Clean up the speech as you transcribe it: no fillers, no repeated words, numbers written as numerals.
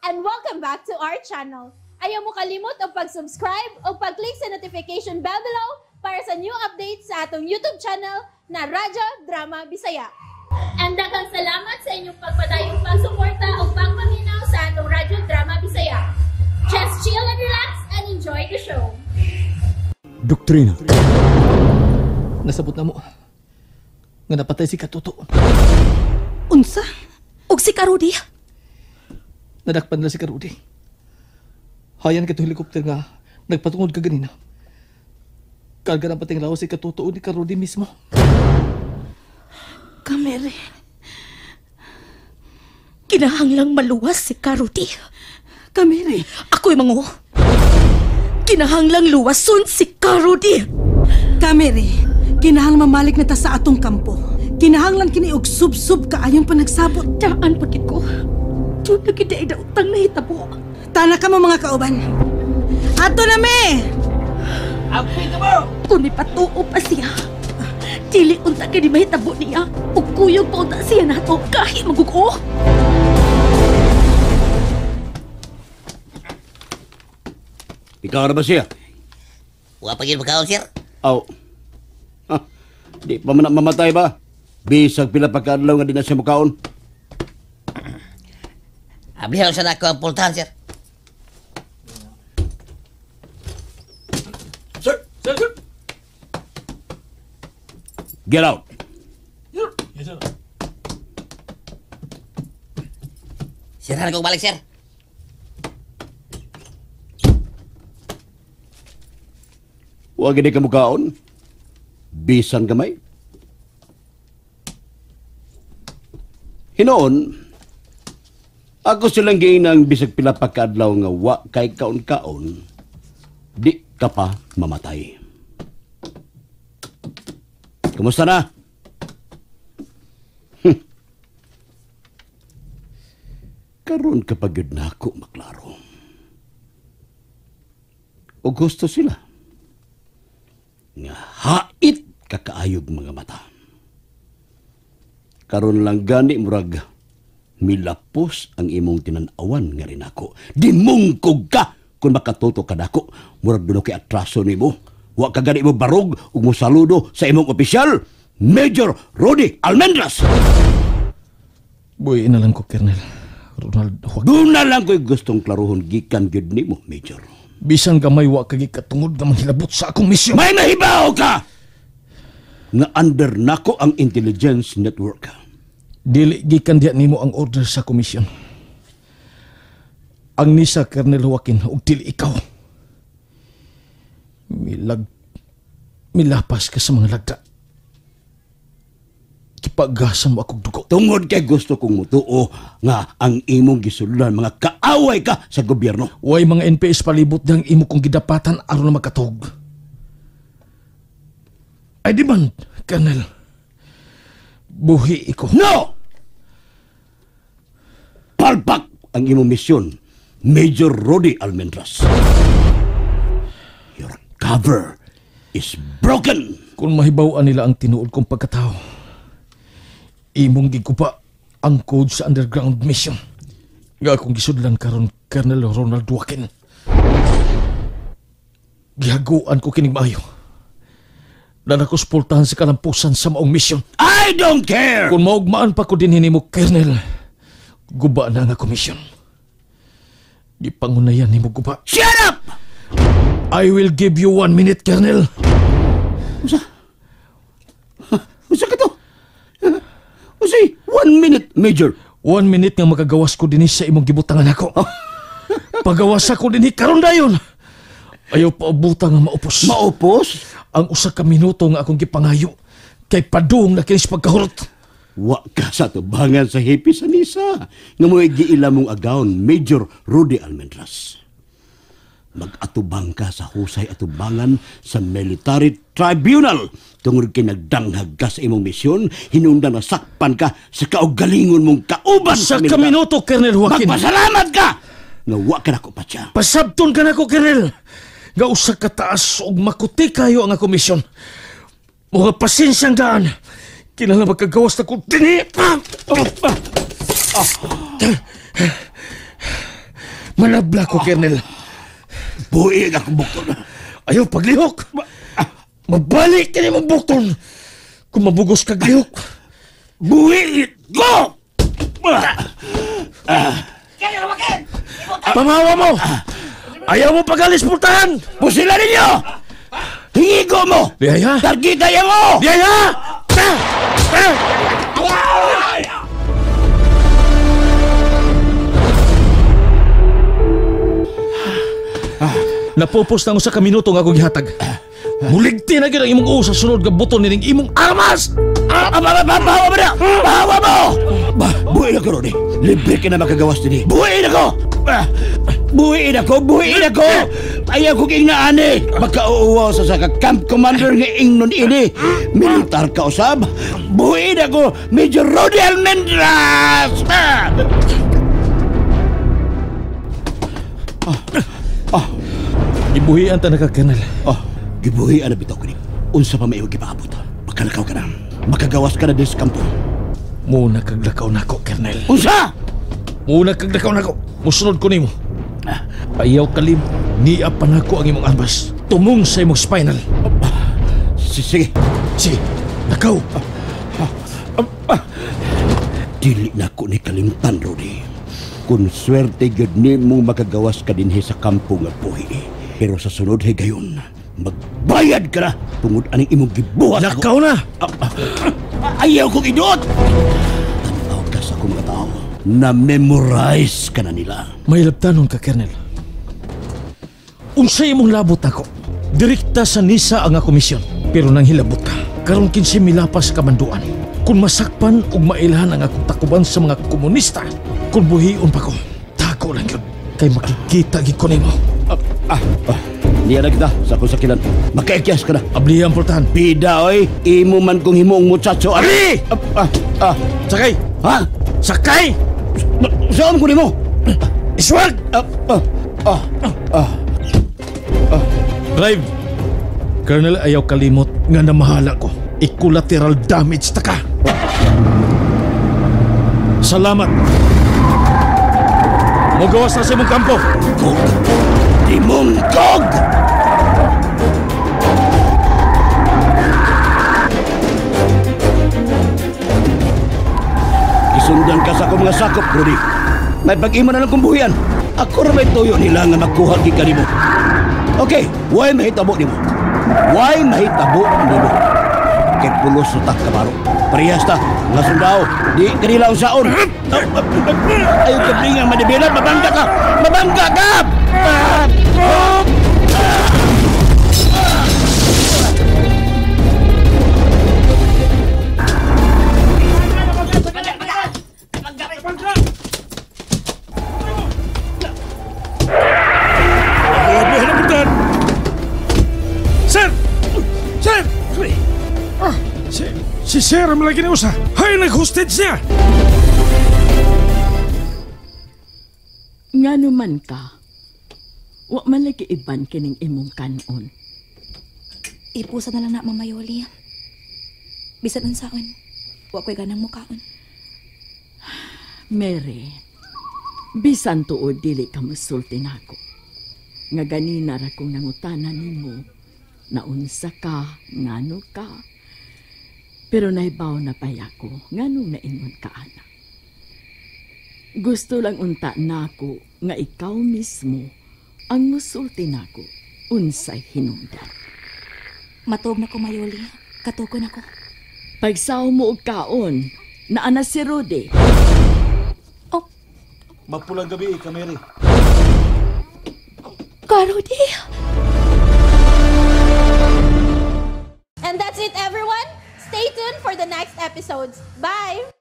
and welcome back to our channel. Ayaw mo kalimot o pag-subscribe o pag-click sa notification bell below para sa new updates sa atong YouTube channel na Radyo Drama Bisaya. And daghang salamat sa inyong pagpadayong pagsuporta o pagpaminaw sa atong Radyo Drama Bisaya. Just chill and relax and enjoy the show. Doktrina. Nasabot na mo. Nga napatay si Katuto. Unsa? Og si Karudi? Nadakpan na si Karudi. Hayan ka helikopter nga nagpatungod ka ganina. Karga ng pating lawas si Katuto ni Karudi mismo. Kamere. Kinahanglang maluwas si Karudi. Kamere. Ako'y mango. Kinahanglang luwason si Karudi. Kamere, kinahanglang mamalik na ta sa atong kampo. Kinahanglan kini og sub-sub kaayon pa nagsabot. Daan pagit ko. Diyon na kita utang na hitabo. Tana ka mo mga kauban. Ato na me! Apay ka mo! Kung ipatuo pa siya, dili unta ka di mahitabo niya. O kuyog pa unta siya nato kahit magugo. Ikaw na ba siya? Wa pa gyud makaon, sir. Aw. Di pa man mamatay ba? Bisag pila pa kaadlaw nga di na siya mukaon. Ablihaw sa nako ang pultahan, sir. Sir! Get out! Yes, sir. Sirhan ko balik, sir. Huwag hindi ka mukaon. Bisan kamay. Hinoon, ako silang ginang bisag pila pa kaadlaw nga wa kay kaon-kaon, di ka pa mamatay. Kumusta na? Karon kapag yun na ako maklaro. O gusto sila nga hait kakaayog mga mata. Karon lang gani murag milapos ang imong tinan-awan nga rin ako. Dimungkog ka kung makatuto ka dako. Murag duno kay atraso nimo. Wa ka gani mo barog ug mo saludo sa imong opisyal, Major Rodi Almendras. Buhay na lang ko, Colonel Ronald. Doon na lang ko'y gustong klaruhon gikan gyud nimo, Major. Bisan gamay wa kagi katungod nga manghilabot sa akong misyon. May nahibaw ka! Nga under nako ang intelligence network. Dili gikan diya nimo ang order sa komisyon. Ang nisa Colonel Joaquin ug dili ikaw. Milapas ka sa mga lagda. Kipagasan mo akong dugo. Tungod kay gusto kong mutuo nga ang imong gisuldan mga kaaway ka sa gobyerno. Way mga NPS palibot dang imo kong gidapatan aron na magkatog. Ay di man, Colonel. Buhi iko. No! Palpak ang imong misyon, Major Rodi Almendras. Your cover is broken. Kung mahibawan nila ang tinuod kong pagkatao, imong gigupa ang code sa underground mission. Nga akong gisudlan karon Colonel Ronald Joaquin. Gihaguan ko kining maayo. Na nakuspultahan sa kalampusan sa maong mission. I don't care! Kung maugmaan pa ko din hinimo, Colonel, guba na nga komisyon. Gipangunayan ni mo guba. Shut up! I will give you 1 minute, Colonel. Usa ka to? Usa, 1 minute, Major. 1 minute nga magagawas ko din sa imong gibutangan ako. Pagawas ako din karon dayon. Ayaw pa abutan nga maupos. Maupos? Ang usa ka minuto nga akong gipangayo kay padung na kinis pagkahurot. Wa ka sa tubangan sa hipi sa nisa. Nga mo giila mong agawon, Major Rodi Almendras. Mag-atubang ka sa husay atubangan sa military tribunal. Tungod kay nagdanghag ka sa imong misyon, hinungdan na sakpan ka sa kaugalingon mong kauban Sa militar. minuto, Colonel Joaquin. Magpasalamat ka! Nga wa ka na ko pa siya. Pasabton ka na ko, Colonel. Nga usa ka taas og makuti kayo ang ako misyon. Mga pasensyang daan. Kinala magkagawas na ko. Manabla ko, Colonel. Buhi ako bukton. Ayaw paglihok. Mabalik ka ni mong bukton. Kung mabugos kag lihok. Buhi ko! Pamawa mo! Ayaw mo pagalis pultahan! Pusila ninyo! Hingigo mo! Biyaya! Targita yan mo! Biyaya! Napupos na ako sa kaminuto nga akong gihatag. Muligti na gina imong usa sunod nga buton nining imong armas! Bahawa mo na! Bahawa mo! Buhiin ako, Rodi. Libre ka na makagawas din. Buhiin ako! Buhiin ako! Buhiin ako! Ayaw kong ingnaani! Magkauuwaw sa camp commander nga ingnon ini. Militar ka usab. Buhiin ako! Major Rodi Almendras! Ibuhian ta na ka, Colonel. Gibuhian na bitaw ko ni. Unsa pa may gipaabot. Makalakaw ka na. Makagawas ka na din sa kampo. Muna kaglakaw na ako, Colonel. Unsa? Muna kaglakaw na ako. Musunod ko nimo. Ayaw kalim. Niya pa na ako ang imong armas. Tumong sa imong spinal. Sige. Sige, nakaw. Dili na ko ni kalimtan, Rodi. Kung swerte gyud nimo makagawas ka dinhi sa kampo nga buhi. Pero sa sunod gayon, magbayad ka na tungod aning imong gibuhat. Nakaw na! Ayaw kong idot! Tanaw ka sa akong mga tao. Na-memorize ka na nila. May labtanon ka, Colonel. Unsay imong labot ako. Direkta sa NISA ang komisyon. Pero nang hilabot ka, karon kinsi milapas ka manduan. Kung masakpan ug mailhan ang akong takuban sa mga komunista, kung buhion pa ko, tako lang yun. Kay makikita gid ko nimo. Niya na kita sa akong sakilan. Makaikyas ka na. Ablihan pultahan. Bida, oy. Imo man kong himoong muchacho. Ali! Sakay! Ha? Sakay! Saan ko nimo? Iswag! Drive! Colonel, ayaw kalimot nga namahala ko. I-collateral damage ta ka. Salamat! Magawas na sa imong kampo. Kog! Timong kog! Isundan ka sa akong mga sakop, Rudy. May pag-ima na lang kong buhian. Ako rin may tuyo nila nga magkuha ka nimo. Okay, why mahitabo nimo? Why mahitabo nimo? Kay pulos sa takabaro. Parehas ta, mga sundao. Di kanila usaon. Ayaw ka bringang madibilan, mabangga ka! Mabangga ka! Sir! Sir! Si Sir ang malagi na usa. Hay, nag-hostage niya! Nga naman ka, wa man lagi iban kining imong kanon. Ipusa na lang na, Mama Yoli. Bisan unsaon, wa ko'y ganang mukaon. Mary, bisan tuod dili ka masulti nako. Nga ganina ra kong nangutanan nimo, naunsa ka, ngano ka. Pero naibaw na paya ko, nganong naingon ka, anak. Gusto lang unta nako nga ikaw mismo ang musulti nako unsay hinungdan. Matuog na ko, Mayoli. Katukon ako. Pagsaw mo og kaon, naana si Rudy. Oh, Mapulang gabi, Kameri. Karudi! And that's it, everyone. Stay tuned for the next episodes. Bye!